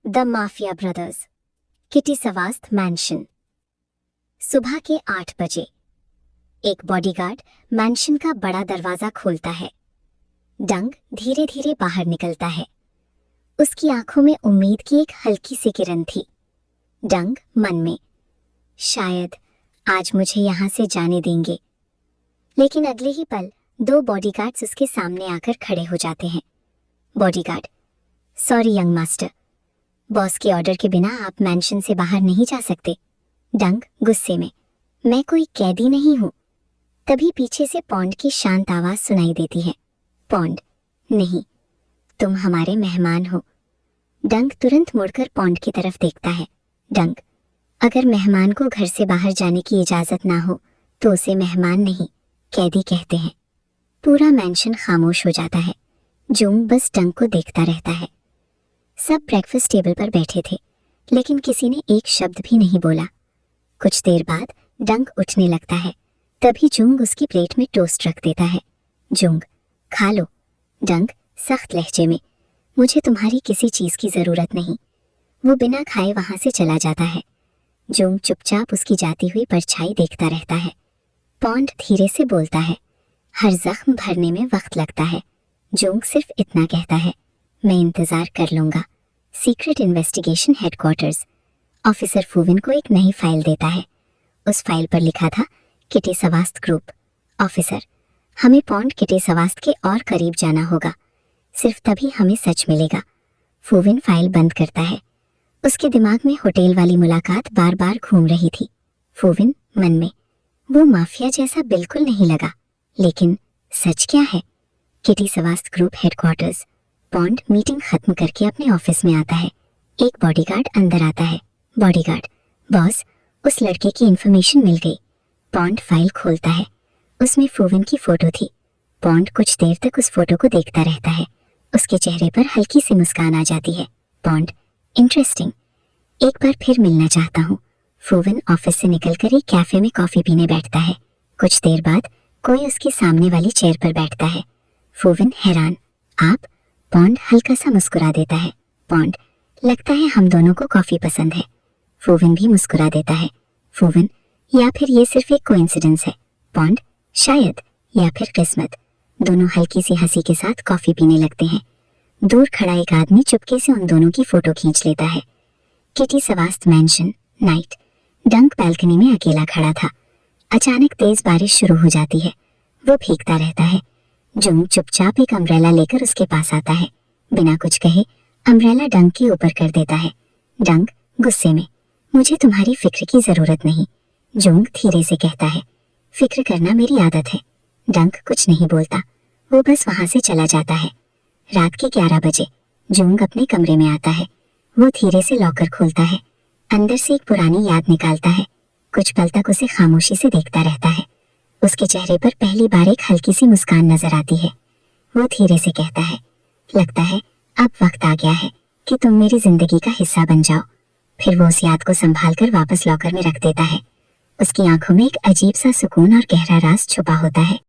The mafia brothers, Kitty सवास्त mansion. सुबह के 8 बजे एक बॉडीगार्ड मैंशन का बड़ा दरवाजा खोलता है। डंग धीरे धीरे बाहर निकलता है। उसकी आंखों में उम्मीद की एक हल्की सी किरण थी। डंग मन में, शायद आज मुझे यहां से जाने देंगे। लेकिन अगले ही पल 2 बॉडीगार्ड्स उसके सामने आकर खड़े हो जाते हैं। Bodyguard: sorry young master, boss के ऑर्डर के बिना आप मैंशन से बाहर नहीं जा सकते। डंग गुस्से में, मैं कोई कैदी नहीं हूं। तभी पीछे से पॉन्ड की शांत आवाज सुनाई देती है। पॉन्ड: नहीं, तुम हमारे मेहमान हो। डंग तुरंत मुड़कर पॉन्ड की तरफ देखता है। डंग: अगर मेहमान को घर से बाहर जाने की इजाजत ना हो तो उसे मेहमान नहीं, कैदी कहते हैं। पूरा मैंशन खामोश हो जाता है। जूंग बस डंग को देखता रहता है। सब ब्रेकफास्ट टेबल पर बैठे थे, लेकिन किसी ने एक शब्द भी नहीं बोला। कुछ देर बाद डंग उठने लगता है। तभी जूंग उसकी प्लेट में टोस्ट रख देता है। जूंग: खा लो। डंग सख्त लहजे में, मुझे तुम्हारी किसी चीज की जरूरत नहीं। वो बिना खाए वहां से चला जाता है। जूंग चुपचाप उसकी जाती हुई परछाई देखता रहता है। पॉन्ड धीरे से बोलता है, हर जख्म भरने में वक्त लगता है। जूंग सिर्फ इतना कहता है, मैं इंतजार कर लूंगा। Secret investigation headquarters. ऑफिसर फूविन को एक नई फाइल देता है। उस फाइल पर लिखा था, किटी सवास्त ग्रुप। ऑफिसर: हमें पॉन्ड किटी सवास्त के और करीब जाना होगा, सिर्फ तभी हमें सच मिलेगा। फूविन फाइल बंद करता है। उसके दिमाग में होटल वाली मुलाकात बार बार घूम रही थी। फूविन मन में, वो माफिया जैसा बिल्कुल नहीं लगा, लेकिन सच क्या है? किटी सवास्त ग्रुप हेडक्वार्टर्स। पॉन्ड मीटिंग खत्म करके अपने ऑफिस में आता है। एक बॉडीगार्ड अंदर आता है। बॉडीगार्ड: बॉस, उस लड़के की इंफॉर्मेशन मिल गई। पॉन्ड फाइल खोलता है। उसमें फूविन की फोटो थी। पॉन्ड कुछ देर तक उस फोटो को देखता रहता है। उसके चेहरे पर हल्की सी मुस्कान आ जाती है। पॉन्ड: इंटरेस्टिंग, एक बार फिर मिलना चाहता हूँ। फूविन ऑफिस से निकलकर एक कैफे में कॉफी पीने बैठता है। कुछ देर बाद कोई उसके सामने वाली चेयर पर बैठता है। फूविन हैरान, आप? पॉन्ड हल्का सा मुस्कुरा देता है। पॉन्ड: लगता है हम दोनों को कॉफी पसंद है। फूविन भी मुस्कुरा देता है। फूविन: या फिर ये सिर्फ एक कोइंसिडेंस है। पॉन्ड: शायद, या फिर किस्मत। दोनों हल्की सी हंसी के साथ कॉफी पीने लगते हैं। दूर खड़ा एक आदमी चुपके से उन दोनों की फोटो खींच लेता है। किटी सवास्त मैंशन, नाइट। डंक बैल्कनी में अकेला खड़ा था। अचानक तेज बारिश शुरू हो जाती है। वो भीगता रहता है। जूंग चुपचाप एक अम्ब्रेला लेकर उसके पास आता है। बिना कुछ कहे अम्ब्रेला डंक के ऊपर कर देता है। डंक गुस्से में, मुझे तुम्हारी फिक्र की जरूरत नहीं। जूंग धीरे से कहता है, फिक्र करना मेरी आदत है। डंक कुछ नहीं बोलता, वो बस वहां से चला जाता है। रात के 11 बजे जूंग अपने कमरे में आता है। वो धीरे से लॉकर खोलता है। अंदर से एक पुरानी याद निकालता है। कुछ पल तक उसे खामोशी से देखता रहता है। उसके चेहरे पर पहली बार एक हल्की सी मुस्कान नजर आती है। वो धीरे से कहता है, लगता है अब वक्त आ गया है कि तुम मेरी जिंदगी का हिस्सा बन जाओ। फिर वो उस याद को संभाल कर वापस लॉकर में रख देता है। उसकी आंखों में एक अजीब सा सुकून और गहरा राज छुपा होता है।